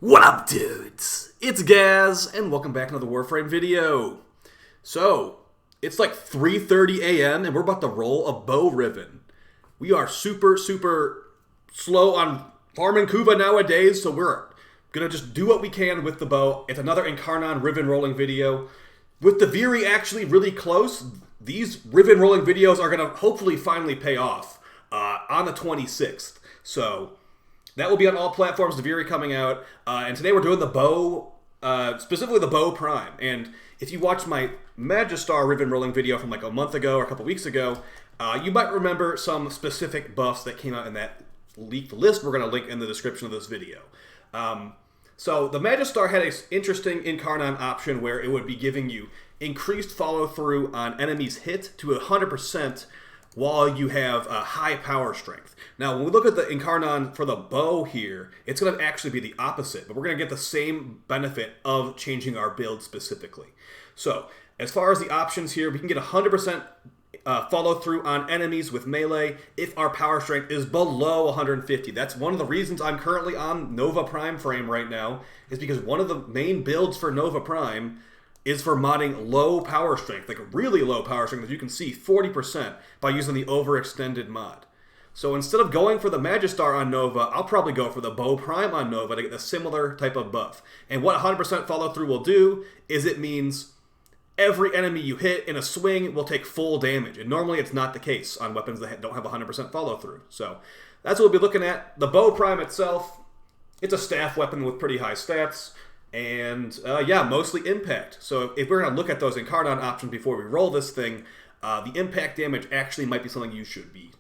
What up, dudes? It's Gaz, and welcome back to another Warframe video. So, it's like 3:30 a.m., and we're about to roll a bow Riven. We are super slow on farming Kuva nowadays, so we're gonna just do what we can with the bow. It's another Incarnon Riven rolling video. With the duviri actually really close, these Riven rolling videos are gonna hopefully finally pay off on the 26th. So, that will be on all platforms, duviri coming out. And today we're doing the bow, specifically the bow prime. And if you watched my Magistar Riven rolling video from like a month ago or a couple weeks ago, you might remember some specific buffs that came out in that leaked list we're going to link in the description of this video. So the Magistar had an interesting Incarnon option where it would be giving you increased follow-through on enemies hit to 100% while you have a high power strength. Now, when we look at the Incarnon for the bow here, it's going to actually be the opposite, but we're going to get the same benefit of changing our build specifically. So, as far as the options here, we can get 100% follow-through on enemies with melee if our power strength is below 150. That's one of the reasons I'm currently on Nova Prime frame right now, is because one of the main builds for Nova Prime is for modding low power strength, like really low power strength, as you can see, 40% by using the overextended mod. So instead of going for the Magistar on Nova, I'll probably go for the Bow Prime on Nova to get the similar type of buff. And what 100% follow through will do is it means every enemy you hit in a swing will take full damage. And normally it's not the case on weapons that don't have 100% follow through. So that's what we'll be looking at. The Bow Prime itself, it's a staff weapon with pretty high stats. And yeah, mostly impact. So if we're going to look at those Incarnon options before we roll this thing, the impact damage actually might be something you should be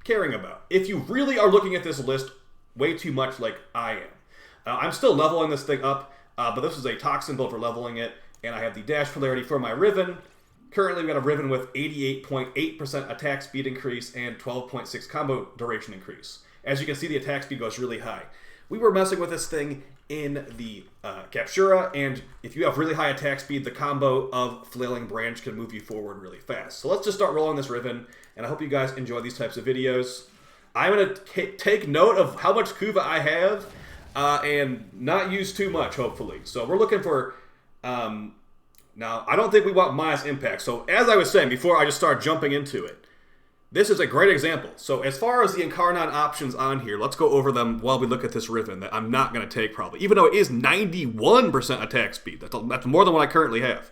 caring about. If you really are looking at this list way too much like I am. I'm still leveling this thing up, but this is a Toxin build for leveling it, and I have the dash polarity for my Riven. Currently we've got a Riven with 88.8% attack speed increase and 12.6 combo duration increase. As you can see, the attack speed goes really high. We were messing with this thing in the Captura, and if you have really high attack speed, the combo of Flailing Branch can move you forward really fast. So let's just start rolling this Riven, and I hope you guys enjoy these types of videos. I'm going to take note of how much Kuva I have, and not use too much, hopefully. So we're looking for... now, I don't think we want minus impact, so as I was saying before I just started jumping into it, this is a great example. So as far as the Incarnon options on here, let's go over them while we look at this Riven that I'm not going to take probably, even though it is 91% attack speed. That's more than what I currently have.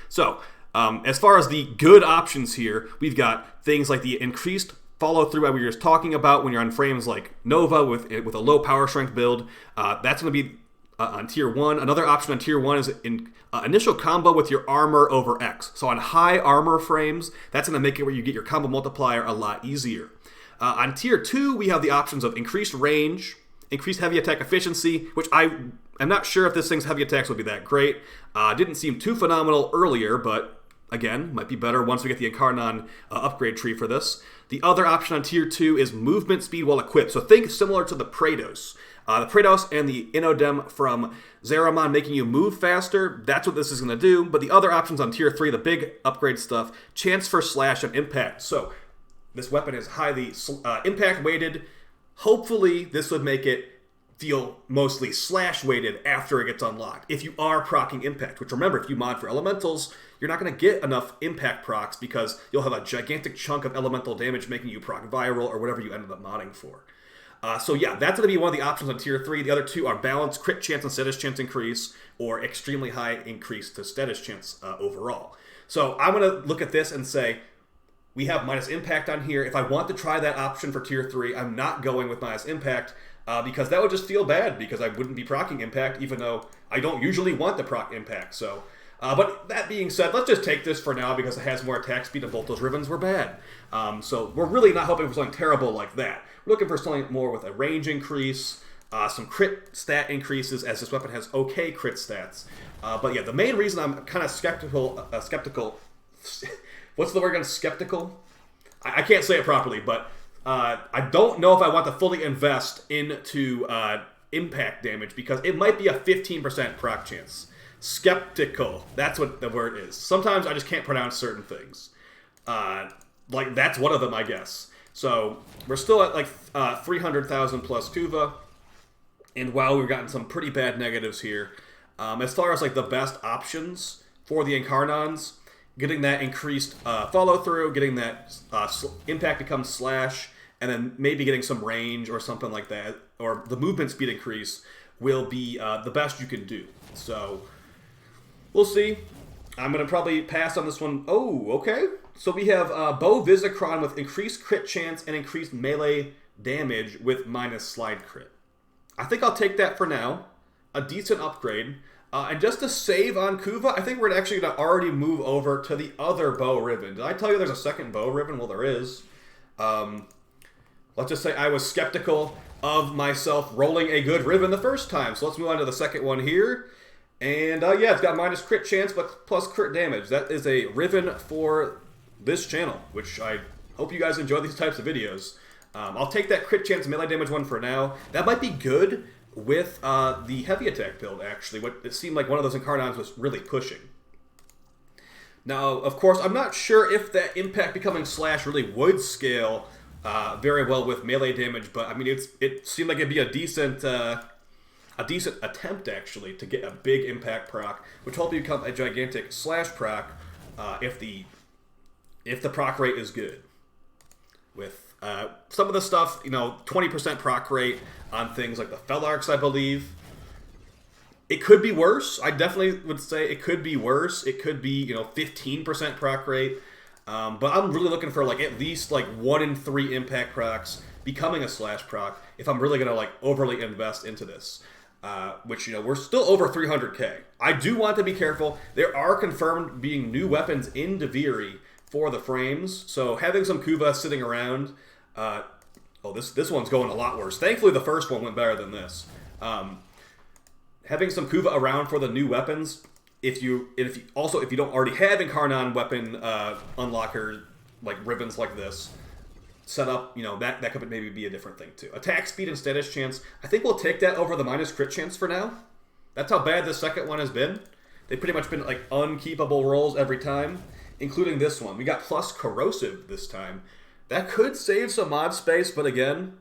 So as far as the good options here, we've got things like the increased follow-through that we were just talking about when you're on frames like Nova with a low power strength build. That's going to be on tier 1. Another option on tier 1 is initial combo with your armor over X. So on high armor frames, that's going to make it where you get your combo multiplier a lot easier. On tier 2, we have the options of increased range, increased heavy attack efficiency, which I'm not sure if this thing's heavy attacks would be that great. Didn't seem too phenomenal earlier, but again, might be better once we get the Incarnon upgrade tree for this. The other option on tier 2 is movement speed while equipped. So think similar to the Praetos. The Praetos and the Inodem from Zeramon making you move faster, that's what this is going to do. But the other options on tier 3, the big upgrade stuff, chance for slash and impact. So this weapon is highly impact weighted. Hopefully this would make it feel mostly slash weighted after it gets unlocked. If you are proccing impact, which remember, if you mod for elementals, you're not going to get enough impact procs because you'll have a gigantic chunk of elemental damage making you proc viral or whatever you ended up modding for. So yeah, that's going to be one of the options on tier 3. The other two are balanced crit chance and status chance increase, or extremely high increase to status chance overall. So I'm going to look at this and say, we have minus impact on here. If I want to try that option for tier 3, I'm not going with minus impact, because that would just feel bad, because I wouldn't be proccing impact, even though I don't usually want to proc impact. So, but that being said, let's just take this for now, because it has more attack speed and both those Rivens were bad. So we're really not hoping for something terrible like that. We're looking for something more with a range increase, some crit stat increases, as this weapon has okay crit stats. But yeah, the main reason I'm kind of skeptical, what's the word again, skeptical? I can't say it properly, but I don't know if I want to fully invest into impact damage, because it might be a 15% proc chance. Skeptical, that's what the word is. Sometimes I just can't pronounce certain things. Like, that's one of them, I guess. So we're still at like 300,000 plus Kuva. And wow, we've gotten some pretty bad negatives here. As far as like the best options for the Incarnons, getting that increased follow through, getting that impact becomes slash, and then maybe getting some range or something like that, or the movement speed increase will be the best you can do. So we'll see. I'm going to probably pass on this one. Oh, okay. So we have Bow Visicron with increased crit chance and increased melee damage with minus slide crit. I think I'll take that for now. A decent upgrade. And just to save on Kuva, I think we're actually going to already move over to the other Bow Riven. Did I tell you there's a second Bow Riven? Well, there is. Let's just say I was skeptical of myself rolling a good Riven the first time. So let's move on to the second one here. And yeah, it's got minus crit chance, but plus crit damage. That is a Riven for this channel, which I hope you guys enjoy these types of videos. I'll take that crit chance melee damage one for now. That might be good with the heavy attack build, actually. What it seemed like one of those Incarnons was really pushing. Now, of course, I'm not sure if that impact becoming slash really would scale very well with melee damage, but I mean, it seemed like it'd be a decent attempt, actually, to get a big impact proc, which will become a gigantic slash proc if the proc rate is good. With some of the stuff, you know, 20% proc rate on things like the Felarks, I believe. It could be worse. I definitely would say it could be worse. It could be, you know, 15% proc rate. But I'm really looking for like at least like 1 in 3 impact procs becoming a slash proc if I'm really gonna like overly invest into this. Which, you know, we're still over 300k. I do want to be careful. There are confirmed being new weapons in duviri for the frames, so having some Kuva sitting around. Oh, this one's going a lot worse. Thankfully, the first one went better than this. Having some Kuva around for the new weapons. If you don't already have Incarnon weapon unlocker like Rivens like this set up, you know, that could maybe be a different thing too. Attack speed and status chance. I think we'll take that over the minus crit chance for now. That's how bad the second one has been. They've pretty much been like unkeepable rolls every time, including this one. We got plus corrosive this time. That could save some mod space, but again,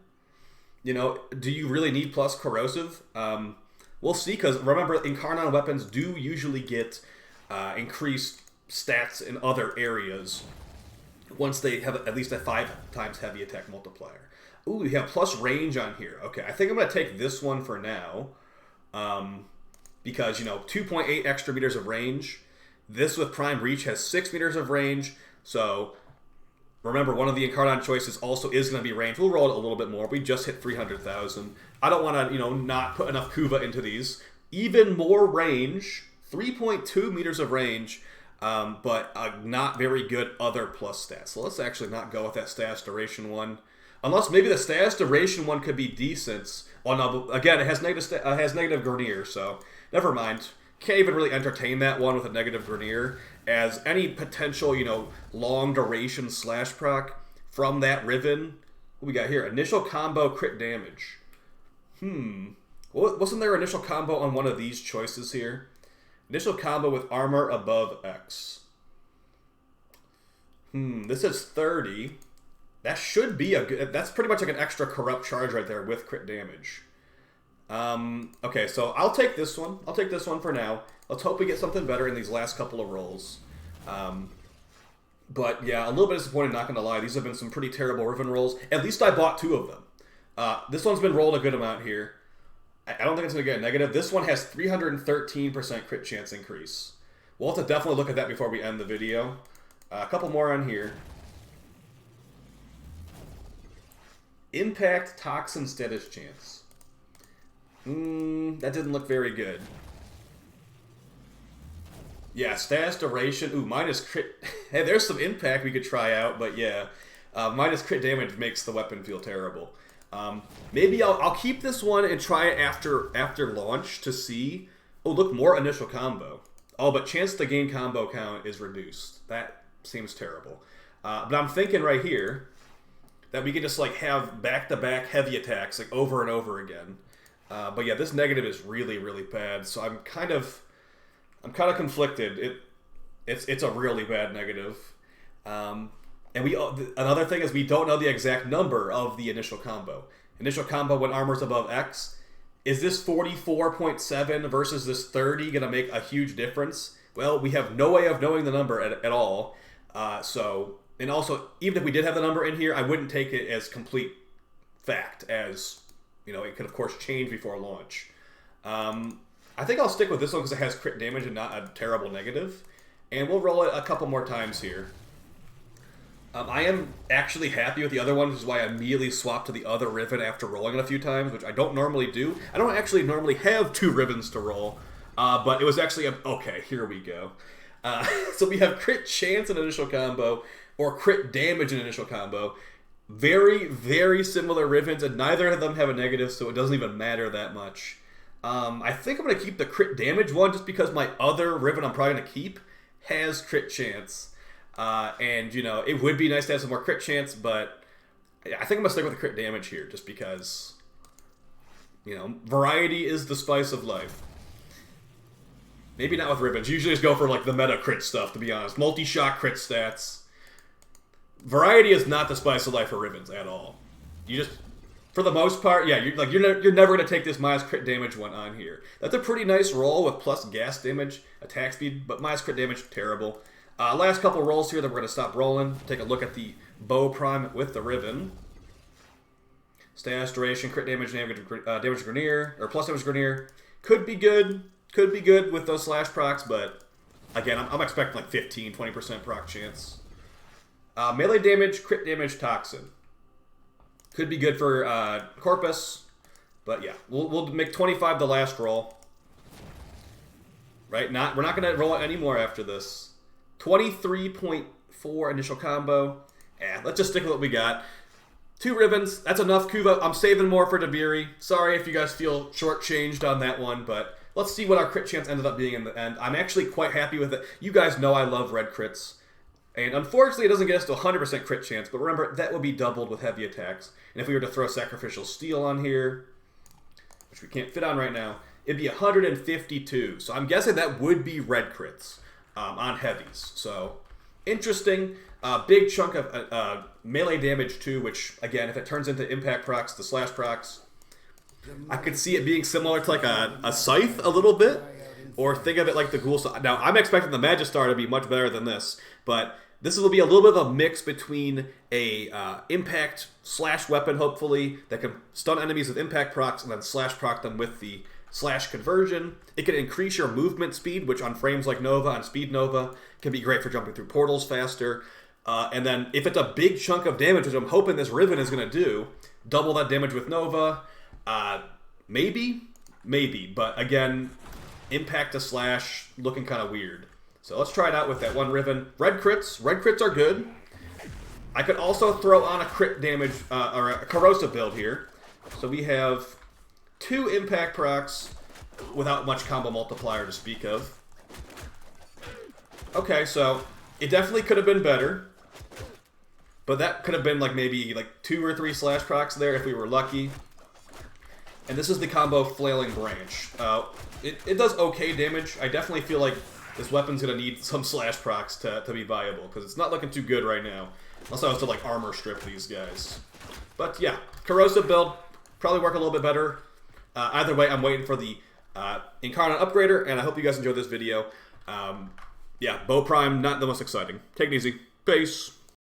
you know, do you really need plus corrosive? We'll see, because remember, Incarnon weapons do usually get increased stats in other areas once they have at least a 5 times heavy attack multiplier. Ooh, we have plus range on here. Okay, I think I'm going to take this one for now. Because, you know, 2.8 extra meters of range. This with Prime Reach has 6 meters of range. So, remember, one of the Incarnon choices also is going to be range. We'll roll it a little bit more. We just hit 300,000. I don't want to, you know, not put enough Kuva into these. Even more range. 3.2 meters of range. But not very good other plus stats. So let's actually not go with that status duration one. Unless maybe the status duration one could be decent. Oh no, but again, it has negative Grenier, so never mind. Can't even really entertain that one with a negative Grenier, as any potential, you know, long duration slash proc from that Riven. What we got here? Initial combo crit damage. Wasn't there initial combo on one of these choices here? Initial combo with armor above X. This is 30. That should be a good... That's pretty much like an extra corrupt charge right there with crit damage. Okay, so I'll take this one. I'll take this one for now. Let's hope we get something better in these last couple of rolls. But yeah, a little bit disappointed, not going to lie. These have been some pretty terrible Riven rolls. At least I bought 2 of them. This one's been rolled a good amount here. I don't think it's going to get a negative. This one has 313% crit chance increase. We'll have to definitely look at that before we end the video. A couple more on here. Impact Toxin status chance. That didn't look very good. Yeah, status duration. Ooh, minus crit. Hey, there's some impact we could try out, but yeah. Minus crit damage makes the weapon feel terrible. Maybe I'll keep this one and try it after launch to see. Oh, look, more initial combo. Oh, but chance to gain combo count is reduced. That seems terrible. But I'm thinking right here that we could just like have back-to-back heavy attacks like over and over again. But yeah, this negative is really, really bad. So I'm kind of conflicted. It's a really bad negative. And another thing is we don't know the exact number of the initial combo. Initial combo when armor's above X Is this 44.7 versus this 30 going to make a huge difference? Well, we have no way of knowing the number at all. And also, even if we did have the number in here, I wouldn't take it as complete fact, as, you know, it could, of course, change before launch. I think I'll stick with this one because it has crit damage and not a terrible negative. And we'll roll it a couple more times here. I am actually happy with the other one, which is why I immediately swapped to the other Riven after rolling it a few times, which I don't normally do. I don't actually normally have 2 Rivens to roll, but it was actually okay, here we go. So we have crit chance in initial combo, or crit damage in initial combo. Very, very similar Rivens, and neither of them have a negative, so it doesn't even matter that much. I think I'm going to keep the crit damage one, just because my other Riven I'm probably going to keep has crit chance. And, you know, it would be nice to have some more crit chance, but I think I'm going to stick with the crit damage here, just because, you know, variety is the spice of life. Maybe not with Rivens. You usually just go for, like, the meta crit stuff, to be honest. Multi-shot crit stats. Variety is not the spice of life for Rivens at all. You just, for the most part, yeah, you're never going to take this minus crit damage one on here. That's a pretty nice roll with plus gas damage, attack speed, but minus crit damage, terrible. Last couple rolls here that we're going to stop rolling. Take a look at the Bow Prime with the Riven. Stash, duration, crit damage, damage Grenier, or plus damage Grenier. Could be good. Could be good with those slash procs, but again, I'm expecting like 15-20% proc chance. Melee damage, crit damage, Toxin. Could be good for Corpus, but yeah, we'll make 25 the last roll. Right? We're not going to roll it anymore after this. 23.4 initial combo. Let's just stick with what we got. 2 Rivens. That's enough, Kuva. I'm saving more for duviri. Sorry if you guys feel shortchanged on that one, but let's see what our crit chance ended up being in the end. I'm actually quite happy with it. You guys know I love red crits. And unfortunately, it doesn't get us to 100% crit chance, but remember, that would be doubled with heavy attacks. And if we were to throw Sacrificial Steel on here, which we can't fit on right now, it'd be 152. So I'm guessing that would be red crits. On heavies. So, interesting. Big chunk of melee damage too, which, again, if it turns into impact procs, the slash procs, I could see it being similar to like a Scythe a little bit, or think of it like the Ghoul. Now, I'm expecting the Magistar to be much better than this, but this will be a little bit of a mix between a impact slash weapon, hopefully, that can stun enemies with impact procs and then slash proc them with the slash conversion. It can increase your movement speed, which on frames like Nova, on Speed Nova, can be great for jumping through portals faster. And then if it's a big chunk of damage, which I'm hoping this Riven is going to do, double that damage with Nova. Maybe. But again, impact to slash, looking kind of weird. So let's try it out with that one Riven. Red crits are good. I could also throw on a crit damage, or a corrosive build here. So we have 2 impact procs without much combo multiplier to speak of. Okay, so it definitely could have been better. But that could have been like maybe like 2 or 3 slash procs there if we were lucky. And this is the combo Flailing Branch. It does okay damage. I definitely feel like this weapon's going to need some slash procs to be viable, because it's not looking too good right now. Unless I was to like armor strip these guys. But yeah, corrosive build, probably work a little bit better. Either way, I'm waiting for the Incarnon upgrader, and I hope you guys enjoyed this video. Yeah, Bow Prime, not the most exciting. Take it easy. Peace.